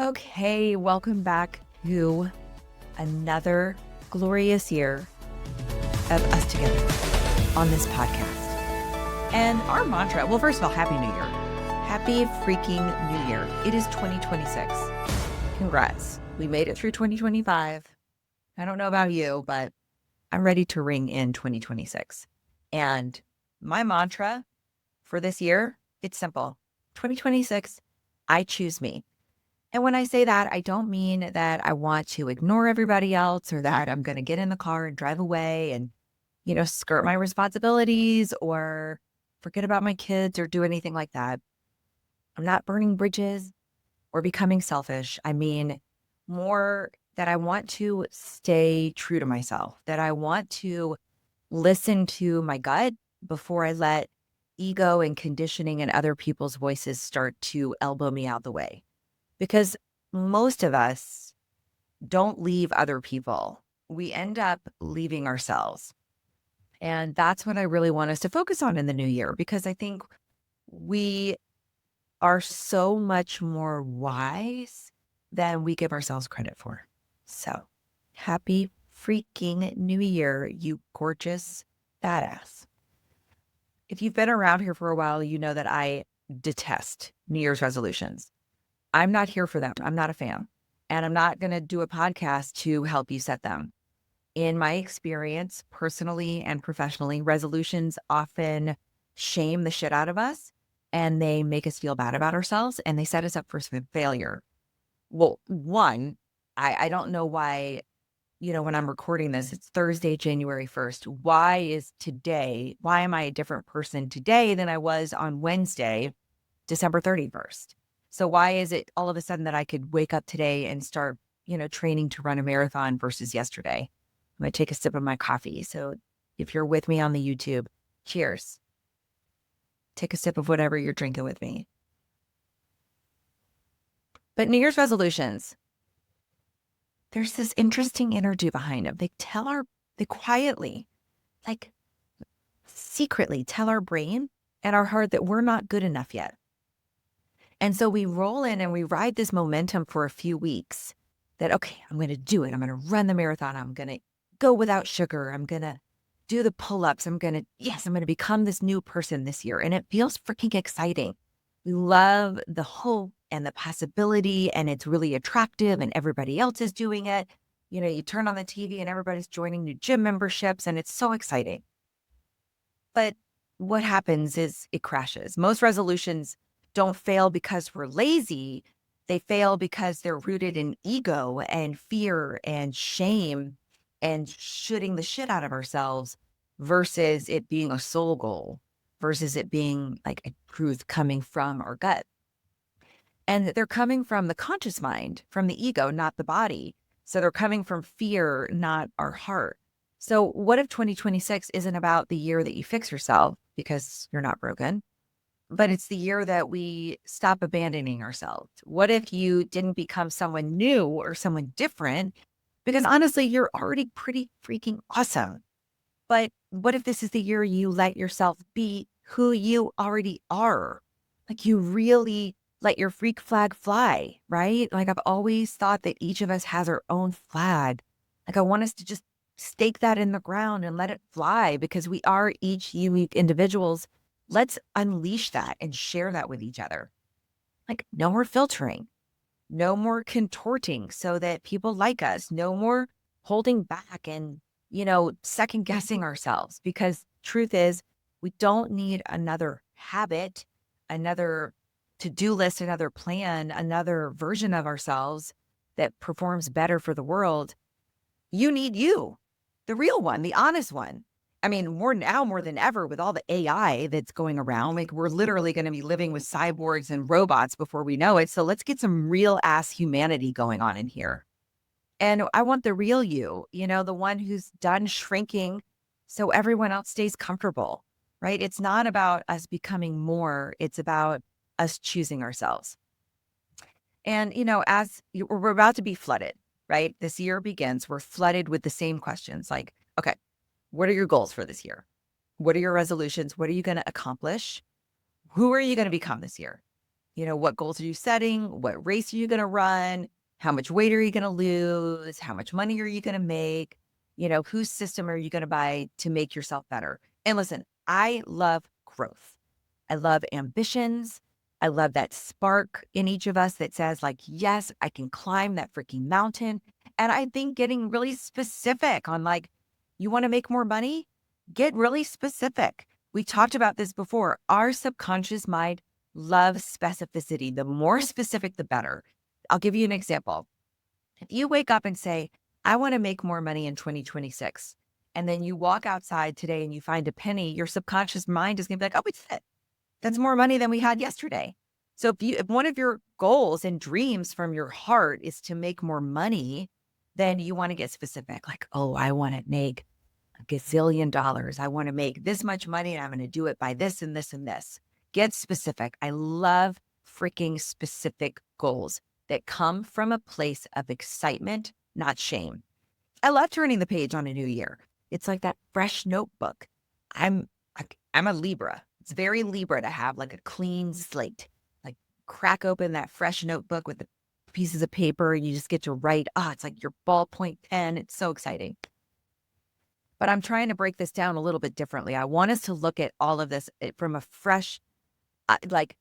Okay, welcome back to another glorious year of us together on this podcast. And our mantra, well, first of all, Happy New Year. Happy freaking New Year. It is 2026. Congrats. We made it through 2025. I don't know about you, but I'm ready to ring in 2026. And my mantra for this year, it's simple. 2026, I choose me. And when I say that, I don't mean that I want to ignore everybody else or that I'm going to get in the car and drive away and, skirt my responsibilities or forget about my kids or do anything like that. I'm not burning bridges or becoming selfish. I mean, more that I want to stay true to myself, that I want to listen to my gut before I let ego and conditioning and other people's voices start to elbow me out the way. Because most of us don't leave other people. We end up leaving ourselves. And that's what I really want us to focus on in the new year, because I think we are so much more wise than we give ourselves credit for. So happy freaking new year, you gorgeous badass. If you've been around here for a while, you know that I detest New Year's resolutions. I'm not here for them. I'm not a fan. And I'm not going to do a podcast to help you set them. In my experience, personally and professionally, resolutions often shame the shit out of us and they make us feel bad about ourselves and they set us up for some failure. Well, one, I don't know why, when I'm recording this, it's Thursday, January 1st. Why am I a different person today than I was on Wednesday, December 31st? So why is it all of a sudden that I could wake up today and start, training to run a marathon versus yesterday? I'm going to take a sip of my coffee. So if you're with me on the YouTube, cheers. Take a sip of whatever you're drinking with me. But New Year's resolutions, there's this interesting energy behind them. They quietly, like secretly tell our brain and our heart that we're not good enough yet. And so we roll in and we ride this momentum for a few weeks that, okay, I'm going to do it. I'm going to run the marathon. I'm going to go without sugar. I'm going to do the pull-ups. I'm going to become this new person this year. And it feels freaking exciting. We love the hope and the possibility, and it's really attractive and everybody else is doing it. You turn on the TV and everybody's joining new gym memberships and it's so exciting. But what happens is it crashes. Most resolutions don't fail because we're lazy. They fail because they're rooted in ego and fear and shame and shooting the shit out of ourselves versus it being a soul goal, versus it being like a truth coming from our gut. And they're coming from the conscious mind, from the ego, not the body. So they're coming from fear, not our heart. So what if 2026 isn't about the year that you fix yourself because you're not broken? But it's the year that we stop abandoning ourselves. What if you didn't become someone new or someone different? Because honestly, you're already pretty freaking awesome. But what if this is the year you let yourself be who you already are? Like you really let your freak flag fly, right? Like I've always thought that each of us has our own flag. Like I want us to just stake that in the ground and let it fly because we are each unique individuals. Let's unleash that and share that with each other. Like no more filtering, no more contorting so that people like us, no more holding back and, second guessing ourselves, because truth is we don't need another habit, another to-do list, another plan, another version of ourselves that performs better for the world. You need you, the real one, the honest one. I mean, more than ever with all the AI that's going around, like we're literally going to be living with cyborgs and robots before we know it. So let's get some real ass humanity going on in here. And I want the real you, the one who's done shrinking so everyone else stays comfortable, right? It's not about us becoming more. It's about us choosing ourselves. And, as we're about to be flooded, right? This year begins, we're flooded with the same questions like, okay, what are your goals for this year? What are your resolutions? What are you going to accomplish? Who are you going to become this year? What goals are you setting? What race are you going to run? How much weight are you going to lose? How much money are you going to make? Whose system are you going to buy to make yourself better? And listen, I love growth. I love ambitions. I love that spark in each of us that says, like, yes, I can climb that freaking mountain. And I think getting really specific on, like, you want to make more money? Get really specific. We talked about this before. Our subconscious mind loves specificity. The more specific, the better. I'll give you an example. If you wake up and say, I want to make more money in 2026, and then you walk outside today and you find a penny, your subconscious mind is going to be like, oh, it's it. That's more money than we had yesterday. So if one of your goals and dreams from your heart is to make more money, then you want to get specific. Like, oh, I want to make a gazillion dollars. I want to make this much money and I'm going to do it by this and this and this. Get specific. I love freaking specific goals that come from a place of excitement, not shame. I love turning the page on a new year. It's like that fresh notebook. I'm a Libra. It's very Libra to have like a clean slate. Like crack open that fresh notebook with the pieces of paper and you just get to write. It's like your ballpoint pen. It's so exciting. But I'm trying to break this down a little bit differently. I want us to look at all of this from a fresh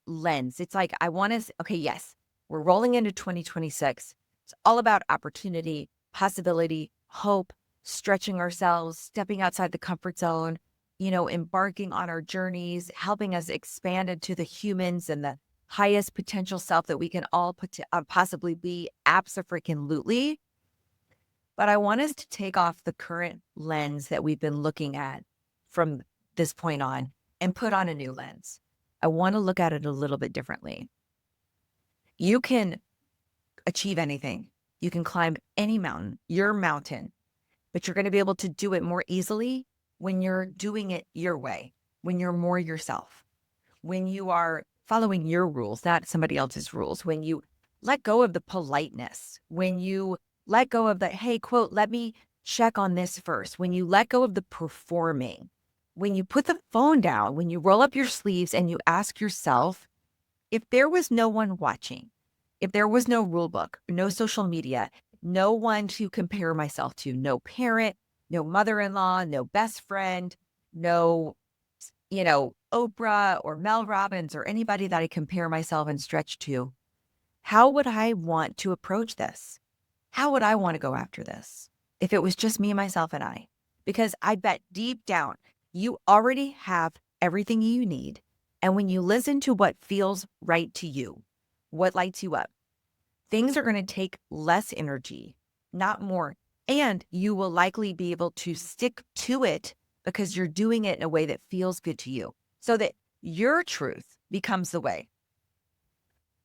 lens. It's like I want us, okay, yes, we're rolling into 2026. It's all about opportunity, possibility, hope, stretching ourselves, stepping outside the comfort zone, embarking on our journeys, helping us expand into the humans and the highest potential self that we can all possibly be. Abso-freaking-lutely. But I want us to take off the current lens that we've been looking at from this point on and put on a new lens. I want to look at it a little bit differently. You can achieve anything. You can climb any mountain, your mountain, but you're going to be able to do it more easily when you're doing it your way, when you're more yourself, when you are following your rules, not somebody else's rules, when you let go of the politeness, when you let go of the, hey, quote, let me check on this first, when you let go of the performing, when you put the phone down, when you roll up your sleeves and you ask yourself, if there was no one watching, if there was no rule book, no social media, no one to compare myself to, no parent, no mother-in-law, no best friend, no, Oprah or Mel Robbins or anybody that I compare myself and stretch to, how would I want to approach this? How would I want to go after this if it was just me, myself, and I? Because I bet deep down, you already have everything you need. And when you listen to what feels right to you, what lights you up, things are going to take less energy, not more. And you will likely be able to stick to it because you're doing it in a way that feels good to you so that your truth becomes the way.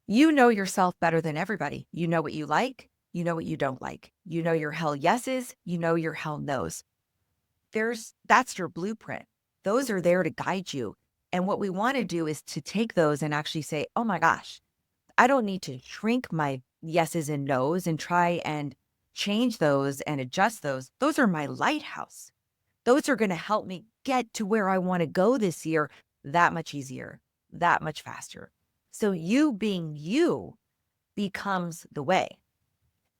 You know yourself better than everybody. You know what you like. You know what you don't like. You know your hell yeses. You know your hell nos. That's your blueprint. Those are there to guide you. And what we want to do is to take those and actually say, oh my gosh, I don't need to shrink my yeses and nos and try and change those and adjust those. Those are my lighthouse. Those are going to help me get to where I want to go this year that much easier, that much faster. So you being you becomes the way.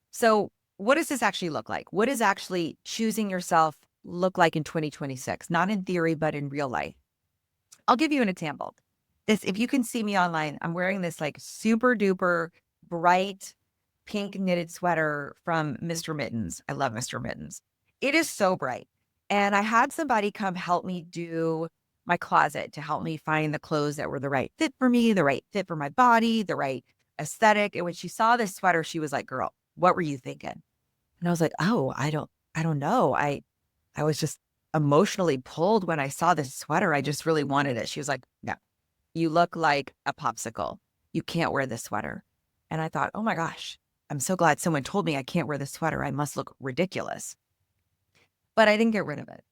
So what does this actually look like? What does actually choosing yourself look like in 2026? Not in theory, but in real life. I'll give you an example. If you can see me online, I'm wearing this like super duper bright pink knitted sweater from Mr. Mittens. I love Mr. Mittens. It is so bright. And I had somebody come help me do my closet to help me find the clothes that were the right fit for me, the right fit for my body, the right aesthetic. And when she saw this sweater, she was like, girl, what were you thinking? And I was like, oh, I don't know. I was just emotionally pulled when I saw this sweater. I just really wanted it. She was like, no, you look like a popsicle. You can't wear this sweater. And I thought, oh my gosh, I'm so glad someone told me I can't wear this sweater. I must look ridiculous. But I didn't get rid of it.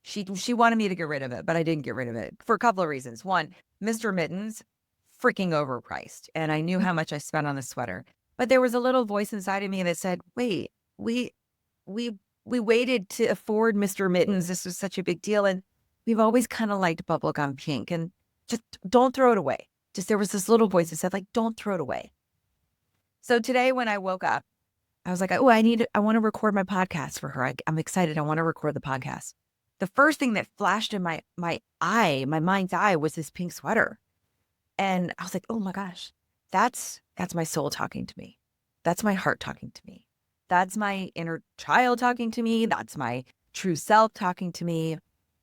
She wanted me to get rid of it, but I didn't get rid of it for a couple of reasons. One, Mr. Mittens, freaking overpriced. And I knew how much I spent on the sweater. But there was a little voice inside of me that said, wait, we waited to afford Mr. Mittens. This was such a big deal. And we've always kind of liked bubblegum pink. And just don't throw it away. Just there was this little voice that said, like, don't throw it away. So today when I woke up, I was like, oh, I want to record my podcast for her. I'm excited. I want to record the podcast. The first thing that flashed in my mind's eye was this pink sweater. And I was like, oh my gosh, that's my soul talking to me. That's my heart talking to me. That's my inner child talking to me. That's my true self talking to me.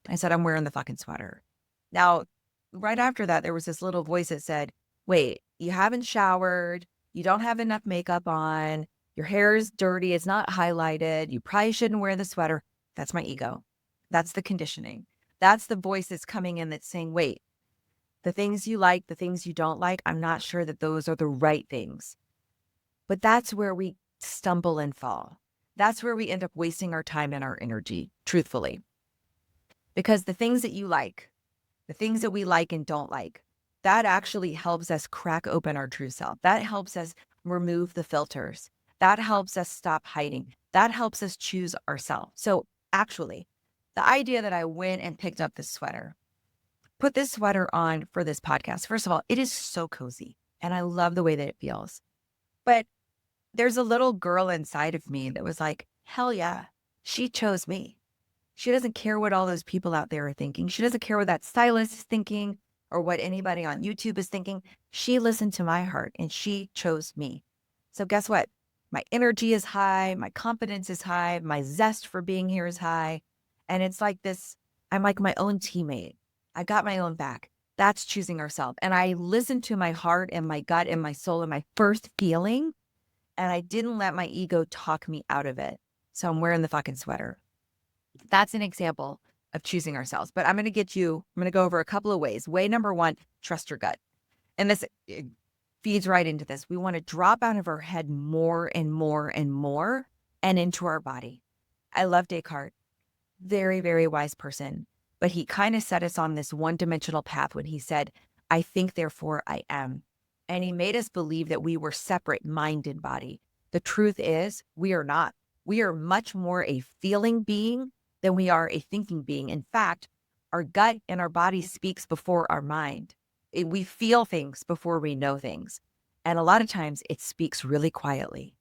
I said, I'm wearing the fucking sweater. Now, right after that, there was this little voice that said, wait, you haven't showered. You don't have enough makeup on. Your hair is dirty. It's not highlighted. You probably shouldn't wear the sweater. That's my ego. That's the conditioning. That's the voice that's coming in that's saying, wait, the things you like, the things you don't like, I'm not sure that those are the right things. But that's where we stumble and fall. That's where we end up wasting our time and our energy, truthfully. Because the things that you like, the things that we like and don't like, that actually helps us crack open our true self. That helps us remove the filters. That helps us stop hiding. That helps us choose ourselves. So actually, the idea that I went and picked up this sweater, put this sweater on for this podcast. First of all, it is so cozy and I love the way that it feels. But there's a little girl inside of me that was like, hell yeah, she chose me. She doesn't care what all those people out there are thinking. She doesn't care what that stylist is thinking or what anybody on YouTube is thinking. She listened to my heart and she chose me. So guess what? My energy is high. My confidence is high. My zest for being here is high. And it's like this, I'm like my own teammate. I got my own back. That's choosing ourselves. And I listened to my heart and my gut and my soul and my first feeling. And I didn't let my ego talk me out of it. So I'm wearing the fucking sweater. That's an example of choosing ourselves. But I'm going to go over a couple of ways. Way number one, trust your gut. And this feeds right into this. We want to drop out of our head more and more and more and into our body. I love Descartes. Very, very wise person. But he kind of set us on this one-dimensional path when he said, I think, therefore I am. And he made us believe that we were separate, mind and body. The truth is, we are not. We are much more a feeling being than we are a thinking being. In fact, our gut and our body speaks before our mind. We feel things before we know things. And a lot of times it speaks really quietly,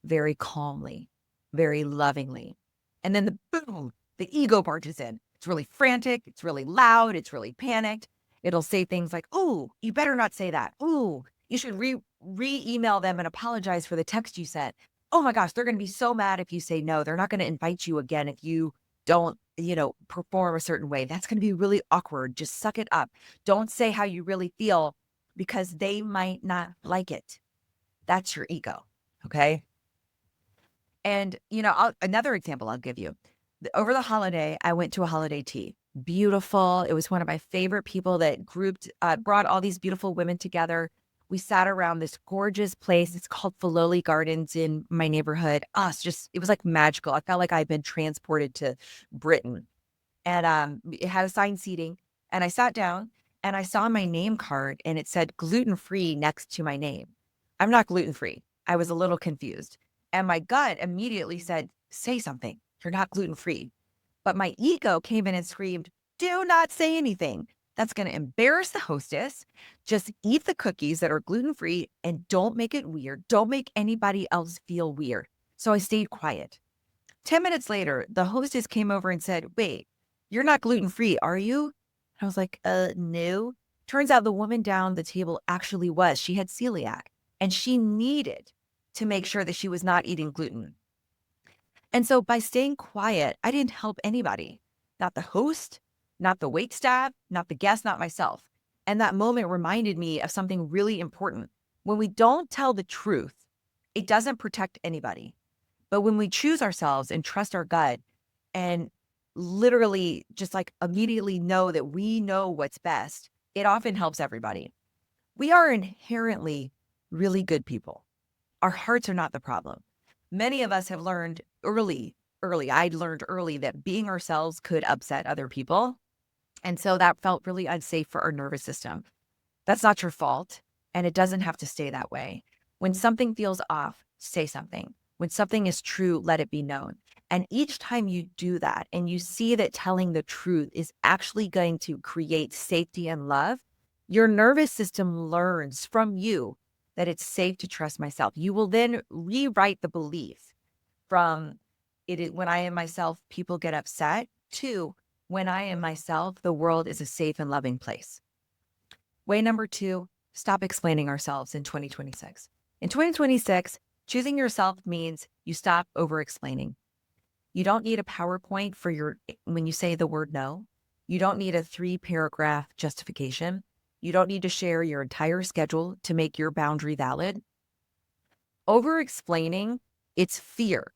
very calmly, very lovingly. And then the ego barges in. It's really frantic. It's really loud. It's really panicked. It'll say things like, oh, you better not say that. Oh, you should re-email them and apologize for the text you sent. Oh my gosh, they're going to be so mad if you say no. They're not going to invite you again if you don't, perform a certain way. That's going to be really awkward. Just suck it up. Don't say how you really feel because they might not like it. That's your ego. Okay. And, another example I'll give you. Over the holiday, I went to a holiday tea. Beautiful. It was one of my favorite people that brought all these beautiful women together. We sat around this gorgeous place. It's called Filoli Gardens in my neighborhood. It was like magical. I felt like I'd been transported to Britain. And it had assigned seating. And I sat down and I saw my name card and it said gluten-free next to my name. I'm not gluten-free. I was a little confused. And my gut immediately said, say something. You're not gluten-free. But my ego came in and screamed, do not say anything. That's going to embarrass the hostess. Just eat the cookies that are gluten-free and don't make it weird. Don't make anybody else feel weird. So I stayed quiet. 10 minutes later, the hostess came over and said, wait, you're not gluten-free, are you? I was like, no. Turns out the woman down the table actually was. She had celiac and she needed to make sure that she was not eating gluten. And so by staying quiet, I didn't help anybody, not the host, not the wait staff, not the guest, not myself. And that moment reminded me of something really important. When we don't tell the truth, it doesn't protect anybody. But when we choose ourselves and trust our gut and literally just like immediately know that we know what's best, it often helps everybody. We are inherently really good people. Our hearts are not the problem. Many of us have learned early, I learned early that being ourselves could upset other people. And so that felt really unsafe for our nervous system. That's not your fault. And it doesn't have to stay that way. When something feels off, say something. When something is true, let it be known. And each time you do that and you see that telling the truth is actually going to create safety and love, Your nervous system learns from you that it's safe to trust myself. You will then rewrite the belief from when I am myself, people get upset, to when I am myself, the world is a safe and loving place. Way number two, stop explaining ourselves in 2026. In 2026, choosing yourself means you stop over explaining. You don't need a PowerPoint when you say the word no. You don't need a 3-paragraph justification. You don't need to share your entire schedule to make your boundary valid. Over explaining, it's fear.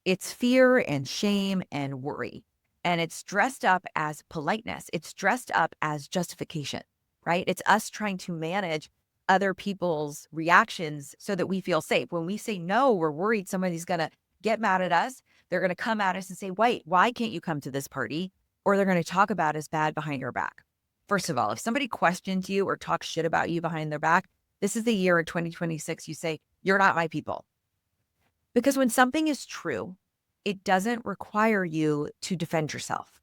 It's fear and shame and worry. And it's dressed up as politeness. It's dressed up as justification, right? It's us trying to manage other people's reactions so that we feel safe. When we say no, we're worried somebody's going to get mad at us. They're going to come at us and say, wait, why can't you come to this party? Or they're going to talk about us bad behind our back. First of all, if somebody questions you or talks shit about you behind their back, this is the year in 2026 you say, you're not my people. Because when something is true, it doesn't require you to defend yourself.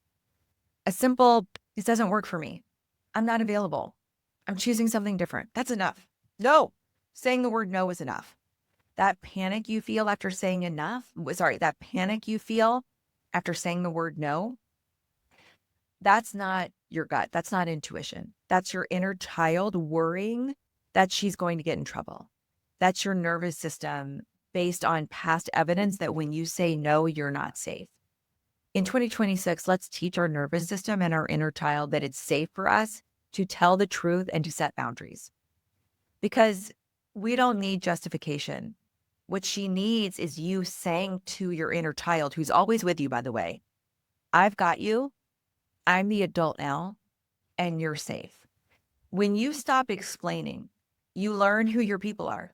A simple, this doesn't work for me. I'm not available. I'm choosing something different. That's enough. No, saying the word no is enough. That panic you feel after saying that panic you feel after saying the word no, that's not your gut. That's not intuition. That's your inner child worrying that she's going to get in trouble. That's your nervous system based on past evidence that when you say no, you're not safe. In 2026, let's teach our nervous system and our inner child that it's safe for us to tell the truth and to set boundaries. Because we don't need justification. What she needs is you saying to your inner child, who's always with you, by the way, I've got you. I'm the adult now, and you're safe. When you stop explaining, you learn who your people are.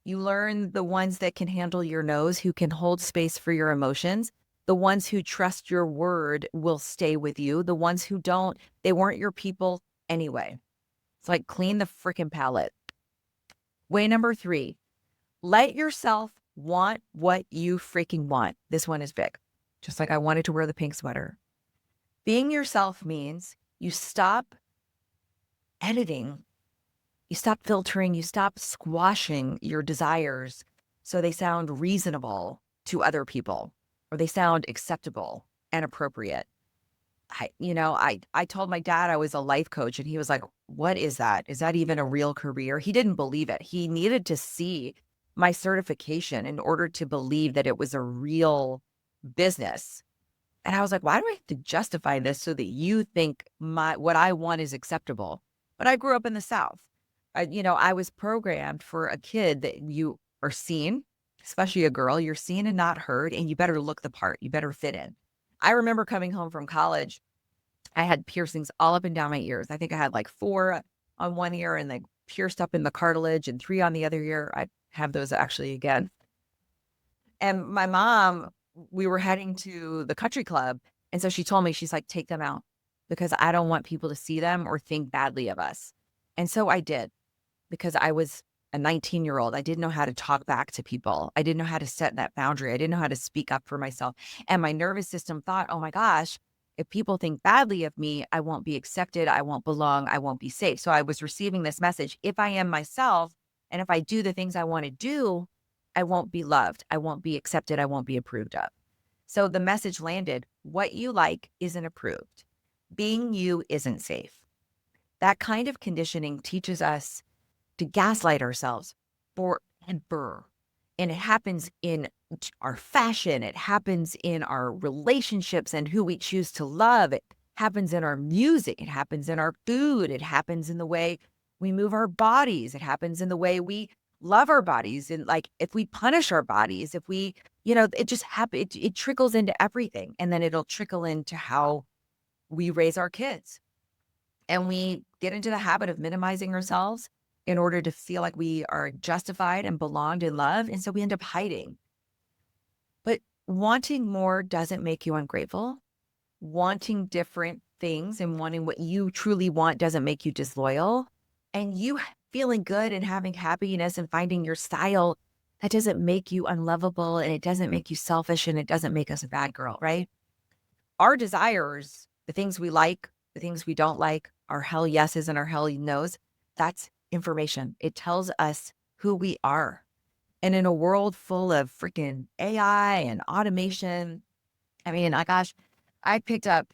You learn the ones that can handle your nose, who can hold space for your emotions. The ones who trust your word will stay with you. The ones who don't, they weren't your people anyway. It's like clean the freaking palate. Way number 3, let yourself want what you freaking want. This one is big. Just like I wanted to wear the pink sweater. Being yourself means you stop editing, you stop filtering, you stop squashing your desires so they sound reasonable to other people or they sound acceptable and appropriate. I told my dad I was a life coach and he was like, what is that? Is that even a real career? He didn't believe it. He needed to see my certification in order to believe that it was a real business. And I was like, why do I have to justify this so that you think what I want is acceptable? But I grew up in the South. I was programmed for a kid that you are seen, especially a girl, you're seen and not heard, and you better look the part. You better fit in. I remember coming home from college. I had piercings all up and down my ears. I think I had like 4 on one ear and like pierced up in the cartilage and 3 on the other ear. I have those actually again. And my mom, we were heading to the country club. And so she told me, she's like, take them out because I don't want people to see them or think badly of us. And so I did, because I was a 19-year-old. I didn't know how to talk back to people. I didn't know how to set that boundary. I didn't know how to speak up for myself. And my nervous system thought, oh my gosh, if people think badly of me, I won't be accepted. I won't belong. I won't be safe. So I was receiving this message. If I am myself and if I do the things I want to do, I won't be loved. I won't be accepted. I won't be approved of. So the message landed, what you like isn't approved. Being you isn't safe. That kind of conditioning teaches us to gaslight ourselves forever. And it happens in our fashion. It happens in our relationships and who we choose to love. It happens in our music. It happens in our food. It happens in the way we move our bodies. It happens in the way we love our bodies. And like, if we punish our bodies, if we, it just happens, it trickles into everything. And then it'll trickle into how we raise our kids. And we get into the habit of minimizing ourselves in order to feel like we are justified and belonged and loved. And so we end up hiding. But wanting more doesn't make you ungrateful. Wanting different things and wanting what you truly want doesn't make you disloyal. And you feeling good and having happiness and finding your style, that doesn't make you unlovable, and it doesn't make you selfish, and it doesn't make us a bad girl, right? Our desires, the things we like, the things we don't like, our hell yeses and our hell nos, that's information. It tells us who we are. And in a world full of freaking AI and automation, I mean, gosh, I picked up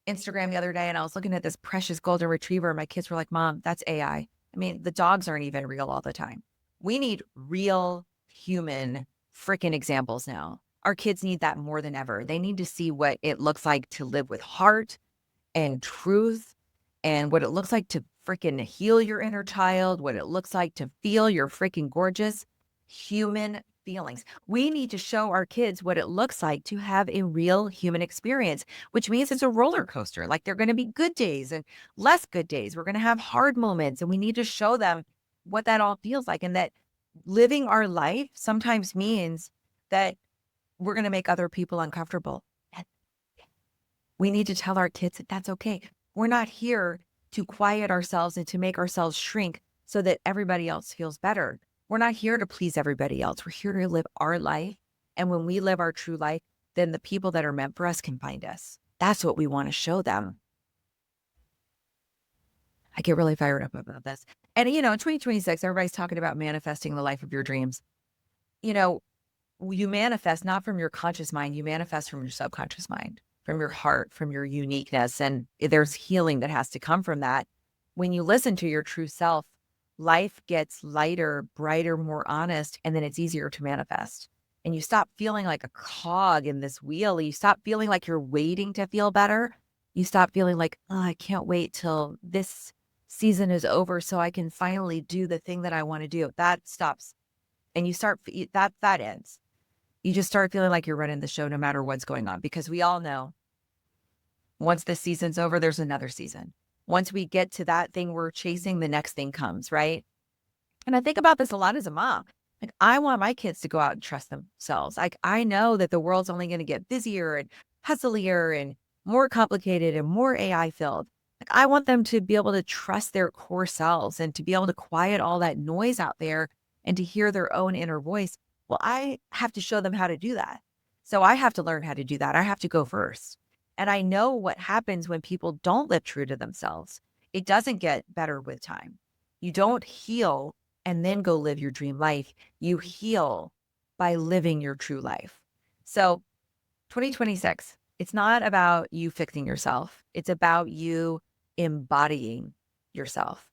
Instagram the other day and I was looking at this precious golden retriever. And my kids were like, Mom, that's AI. I mean, the dogs aren't even real all the time. We need real human freaking examples now. Our kids need that more than ever. They need to see what it looks like to live with heart and truth and what it looks like to freaking heal your inner child, what it looks like to feel your freaking gorgeous human feelings. We need to show our kids what it looks like to have a real human experience, which means it's a roller coaster. Like, there are going to be good days and less good days. We're going to have hard moments, and we need to show them what that all feels like, and that living our life sometimes means that we're going to make other people uncomfortable. And we need to tell our kids that that's okay. We're not here to quiet ourselves and to make ourselves shrink so that everybody else feels better. We're not here to please everybody else. We're here to live our life. And when we live our true life, then the people that are meant for us can find us. That's what we want to show them. I get really fired up about this. And, in 2026, everybody's talking about manifesting the life of your dreams. You manifest not from your conscious mind, you manifest from your subconscious mind, from your heart, from your uniqueness. And there's healing that has to come from that. When you listen to your true self, life gets lighter, brighter, more honest, and then it's easier to manifest. And you stop feeling like a cog in this wheel. You stop feeling like you're waiting to feel better. You stop feeling like, oh, I can't wait till this season is over so I can finally do the thing that I want to do. That stops. And you start, that ends. You just start feeling like you're running the show no matter what's going on, because we all know once this season's over, there's another season. Once we get to that thing we're chasing, the next thing comes, right? And I think about this a lot as a mom. Like, I want my kids to go out and trust themselves. Like, I know that the world's only going to get busier and hustlier and more complicated and more AI filled. Like, I want them to be able to trust their core selves and to be able to quiet all that noise out there and to hear their own inner voice. Well, I have to show them how to do that. So I have to learn how to do that. I have to go first. And I know what happens when people don't live true to themselves. It doesn't get better with time. You don't heal and then go live your dream life. You heal by living your true life. So 2026, it's not about you fixing yourself. It's about you embodying yourself.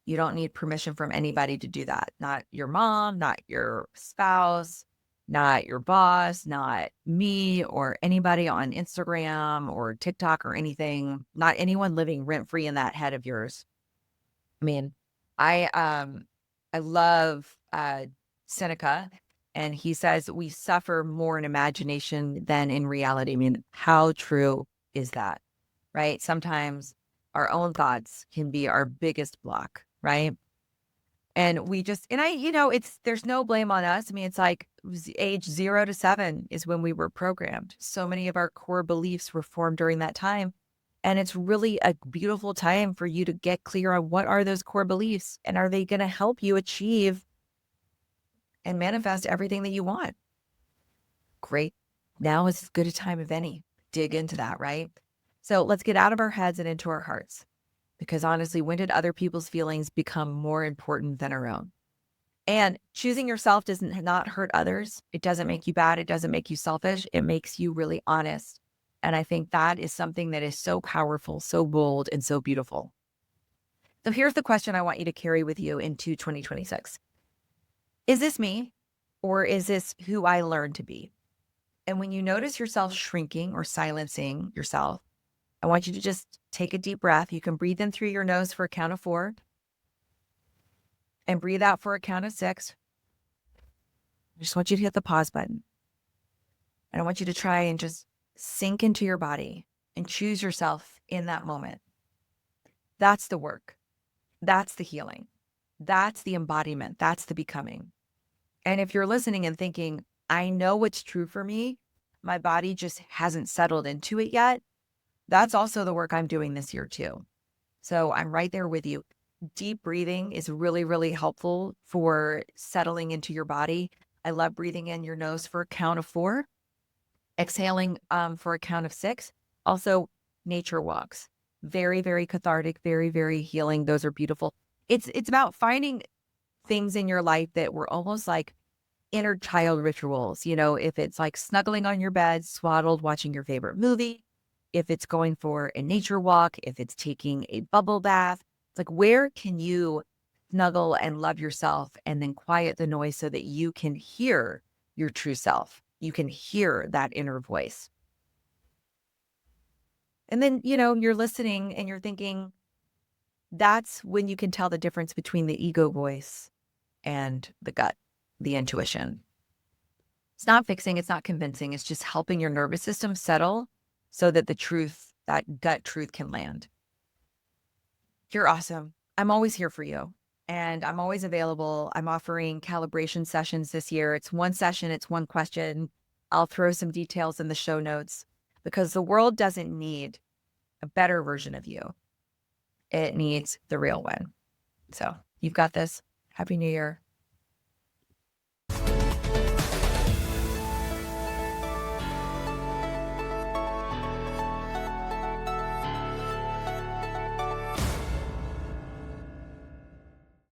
You don't need permission from anybody to do that. Not your mom, not your spouse, not your boss, not me or anybody on Instagram or TikTok or anything, not anyone living rent free in that head of yours. I mean, I love Seneca, and he says we suffer more in imagination than in reality. I mean, how true is that? Right? Sometimes our own thoughts can be our biggest block, right? And there's no blame on us. I mean, it's like age 0 to 7 is when we were programmed. So many of our core beliefs were formed during that time. And it's really a beautiful time for you to get clear on what are those core beliefs and are they going to help you achieve and manifest everything that you want? Great. Now is as good a time as any. Dig into that, right? So let's get out of our heads and into our hearts. Because honestly, when did other people's feelings become more important than our own? And choosing yourself does not hurt others. It doesn't make you bad. It doesn't make you selfish. It makes you really honest. And I think that is something that is so powerful, so bold, and so beautiful. So here's the question I want you to carry with you into 2026. Is this me, or is this who I learned to be? And when you notice yourself shrinking or silencing yourself, I want you to just take a deep breath. You can breathe in through your nose for a count of 4 and breathe out for a count of 6. I just want you to hit the pause button. And I want you to try and just sink into your body and choose yourself in that moment. That's the work. That's the healing. That's the embodiment. That's the becoming. And if you're listening and thinking, I know what's true for me, my body just hasn't settled into it yet, that's also the work I'm doing this year too. So I'm right there with you. Deep breathing is really, really helpful for settling into your body. I love breathing in your nose for a count of 4, exhaling for a count of 6. Also, nature walks, Very, very cathartic, very, very healing. Those are beautiful. It's about finding things in your life that were almost like inner child rituals. If it's like snuggling on your bed, swaddled, watching your favorite movie, if it's going for a nature walk, if it's taking a bubble bath, it's like, where can you snuggle and love yourself and then quiet the noise so that you can hear your true self? You can hear that inner voice. And then, you're listening and you're thinking, that's when you can tell the difference between the ego voice and the gut, the intuition. It's not fixing, it's not convincing, it's just helping your nervous system settle so that the truth, that gut truth can land. You're awesome. I'm always here for you. And I'm always available. I'm offering calibration sessions this year. It's one session, it's one question. I'll throw some details in the show notes because the world doesn't need a better version of you. It needs the real one. So you've got this. Happy New Year.